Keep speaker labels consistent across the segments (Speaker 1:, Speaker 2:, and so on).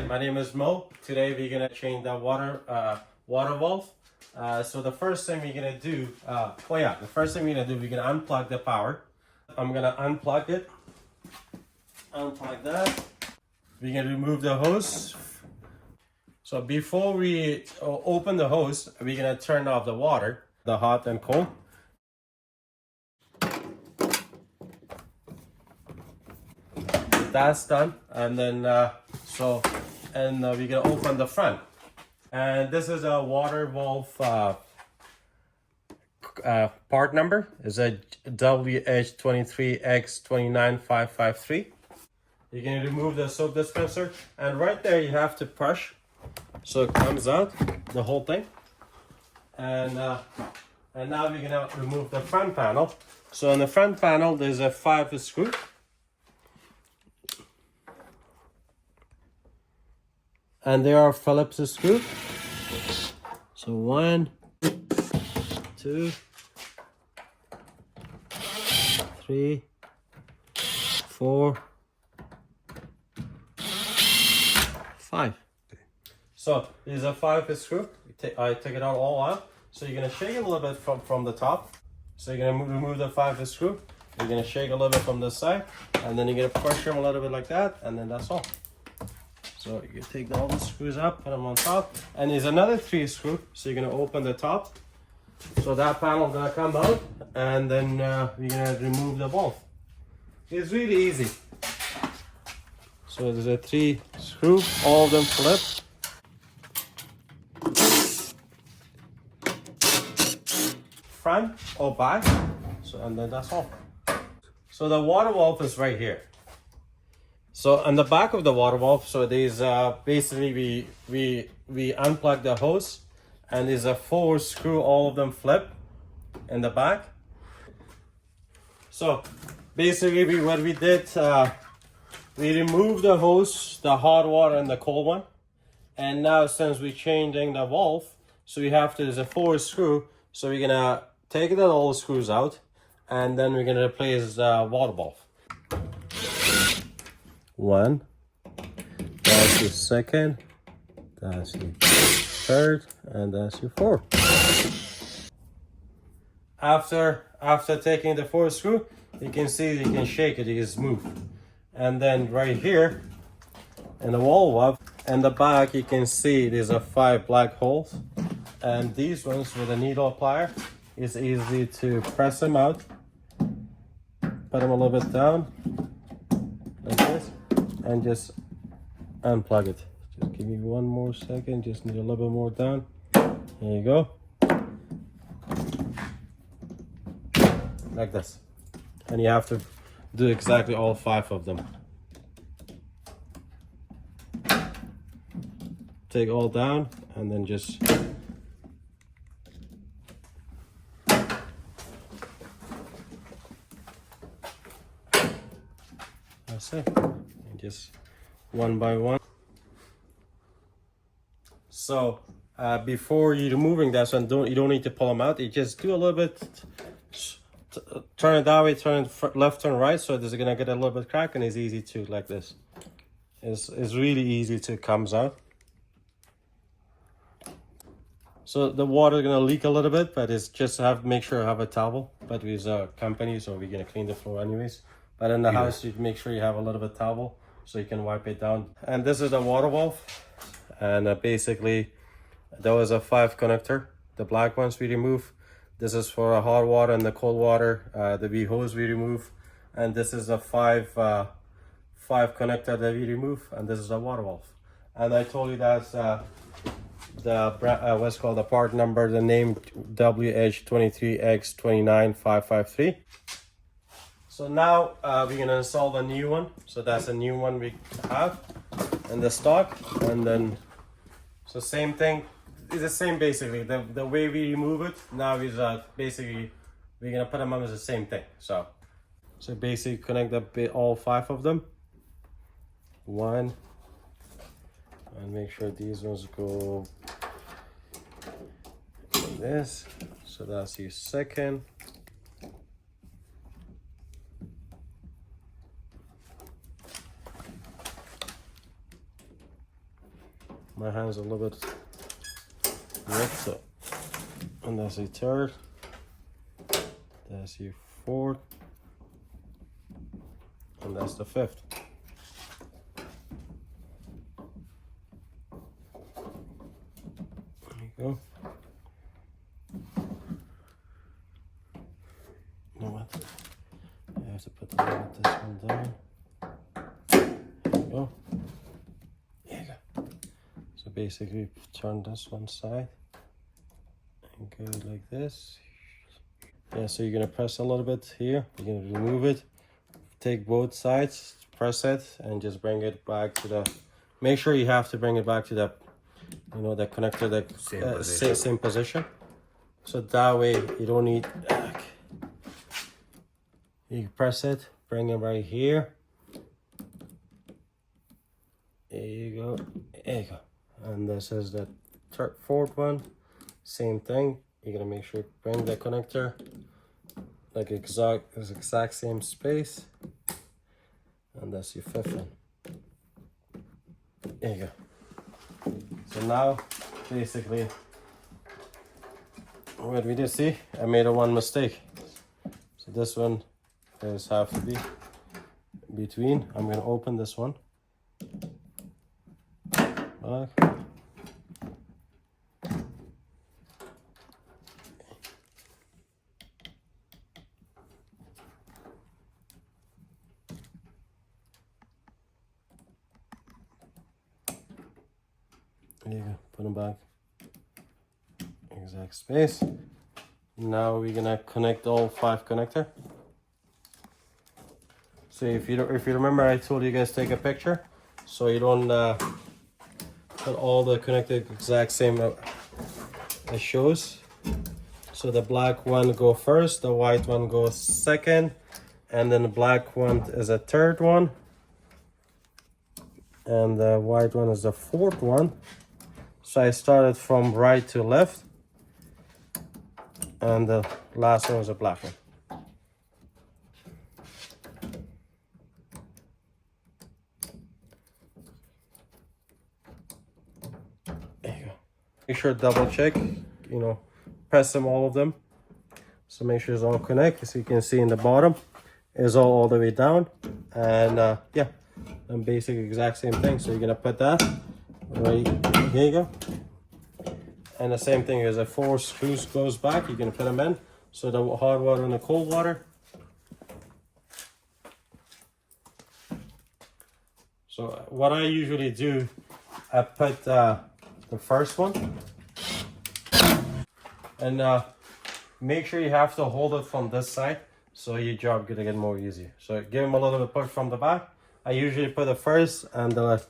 Speaker 1: my name is Mo. Today we're gonna change the water valve. So the first thing we're gonna do, we're gonna unplug the power. I'm gonna unplug it. Unplug that. We're gonna remove the hose. So before we open the hose, we're gonna turn off the water, the hot and cold. That's done, and then we're gonna open the front. And this is a water valve part number. It's a WH23X29553. You're gonna remove the soap dispenser, and right there you have to push so it comes out, the whole thing. And now we're gonna remove the front panel. So in the front panel there's a 5 screw. And there are Phillips screws. So 1, 2, 3, 4, 5. So these are 5 screws. I take it out all out. So you're gonna shake it a little bit from the top. So you're gonna remove the 5 screw. You're gonna shake a little bit from the side, and then you're gonna push them a little bit like that, and then that's all. So you take all the screws up, put them on top, and there's another 3 screws. So you're gonna open the top. So that panel is gonna come out, and then we're gonna remove the valve. It's really easy. So there's a 3 screws, all of them flip. Front or back. So and then that's all. So the water valve is right here. So on the back of the water valve, so there's basically we unplug the hose, and there's a 4 screw, all of them flip in the back. So basically what we did, we removed the hose, the hot water and the cold one, and now since we're changing the valve, so we have to, there's a 4 screw, so we're gonna take all the screws out, and then we're gonna replace the water valve. 1, that's your second, that's your third, and that's your 4. After taking the 4 screw, you can see you can shake it, it's smooth. And then right here in the wall valve, in the back you can see there's a 5 black holes, and these ones with a needle plier, it's easy to press them out, put them a little bit down like this, and just unplug it. Just give me 1 more second, just need a little bit more down. There you go. Like this. And you have to do exactly all 5 of them. Take all down, and then just that's it. And just one by one. So before you're removing that one, you don't need to pull them out. You just do a little bit, turn it that way, turn it left, turn right, so this is gonna get a little bit crack, and it's easy to, like this. It's really easy to comes out. So the water is gonna leak a little bit, but it's just make sure you have a towel. But with a company, so we're gonna clean the floor anyways. But in the house, you make sure you have a little bit of towel so you can wipe it down. And this is the water valve. And basically, there was a 5 connector. The black ones we remove. This is for a hot water and the cold water. The V hose we remove. And this is a 5 connector that we remove. And this is a water valve. And I told you that's what's called the part number, the name WH23X29553. So now we're gonna install the new one. So that's a new one we have in the stock. And then, so same thing, it's the same basically. The way we remove it now is basically we're gonna put them on as the same thing. So basically connect all 5 of them. 1, and make sure these ones go like this. So that's your second. my hand's a little bit wet, so, and that's a third, that's your fourth, and that's the fifth. There you go. You know what? I have to put a little bit this one down. There you go. There you go. So basically turn this one side and go like this. Yeah, so you're gonna press a little bit here, you're gonna remove it, take both sides, press it, and just bring it back to the, make sure you have to bring it back to the, you know, the connector, the same position. So that way you don't need, you press it, bring it right here. There you go, there you go. And this is the fourth one, same thing. You're gonna make sure you bring the connector like exact same space, and that's your fifth one. There you go. So now, basically, what we did, see, I made one mistake. So this one is have to be between. I'm gonna open this one. Back. There you go, put them back. Exact space. Now we're gonna connect all 5 connector. So if you remember, I told you guys take a picture, so you don't put all the connected exact same as shows. So the black one go first, the white one goes second, and then the black one is a third one, and the white one is the fourth one. So I started from right to left, and the last one was a black one. There you go. Make sure double check, you know, press them, all of them. So make sure it's all connect. As you can see in the bottom, is all the way down. And yeah, and basic exact same thing. So you're gonna put that right here you go. And the same thing as the 4 screws goes back, you're gonna put them in. So the hot water and the cold water. So what I usually do, I put the first one, and make sure you have to hold it from this side, so your job gonna get more easy. So give them a little bit push from the back. I usually put the first and the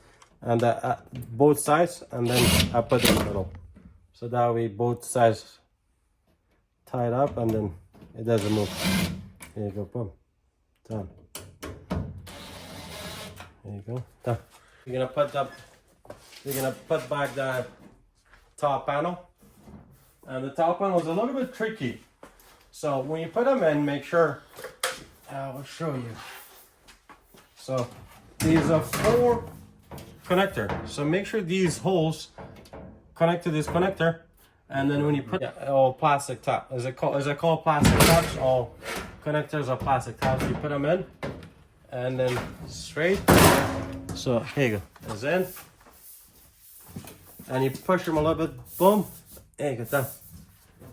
Speaker 1: both sides, and then I put it in the middle. So that way both sides tied up, and then it doesn't move. There you go, boom, done. There you go, done. You're gonna put back the top panel, and the top panel is a little bit tricky. So when you put them in, make sure, I'll show you. So these are 4 connector. So make sure these holes connect to this connector, and then when you put all plastic top, is it called plastic tops? All connectors are plastic tops. You put them in, and then straight. So here you go, it's in, and you push them a little bit. Boom, there you go, done.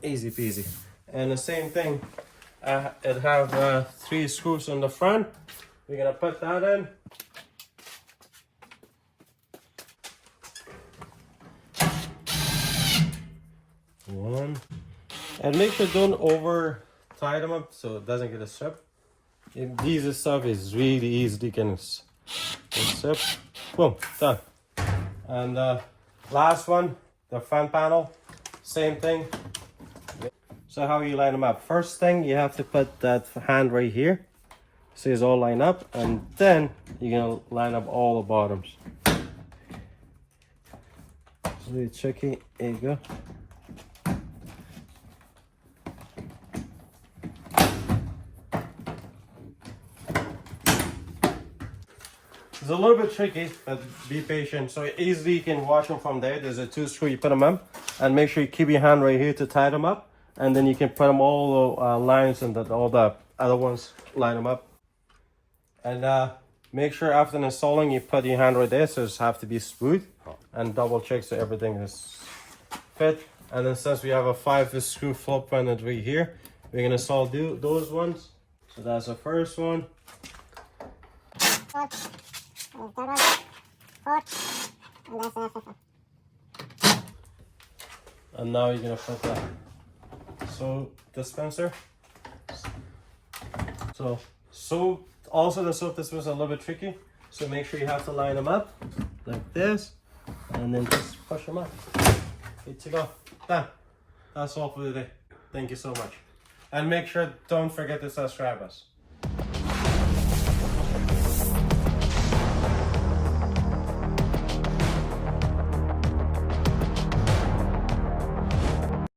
Speaker 1: Easy peasy. And the same thing, it have 3 screws on the front. We're gonna put that in. One, and make sure don't over tie them up so it doesn't get a strip. These stuff is really easy, can strip. Boom, done. And last one, the front panel, same thing. So how you line them up? First thing, you have to put that hand right here, so it's all lined up, and then you're gonna line up all the bottoms. It's really tricky. There you go. It's a little bit tricky, but be patient. So easily you can wash them from there. There's a 2 screw, you put them in, and make sure you keep your hand right here to tie them up. And then you can put them all the lines and all the other ones, line them up. And make sure after installing you put your hand right there, so it's have to be smooth, and double check so everything is fit. And then since we have a 5 screw flip pendant right here, we're gonna install those ones. So that's the first one. And now you're gonna put that soap dispenser. So also the soap dispenser is a little bit tricky. So make sure you have to line them up like this, and then just push them up. Good to go. Done. That's all for today. Thank you so much. And make sure, don't forget to subscribe us.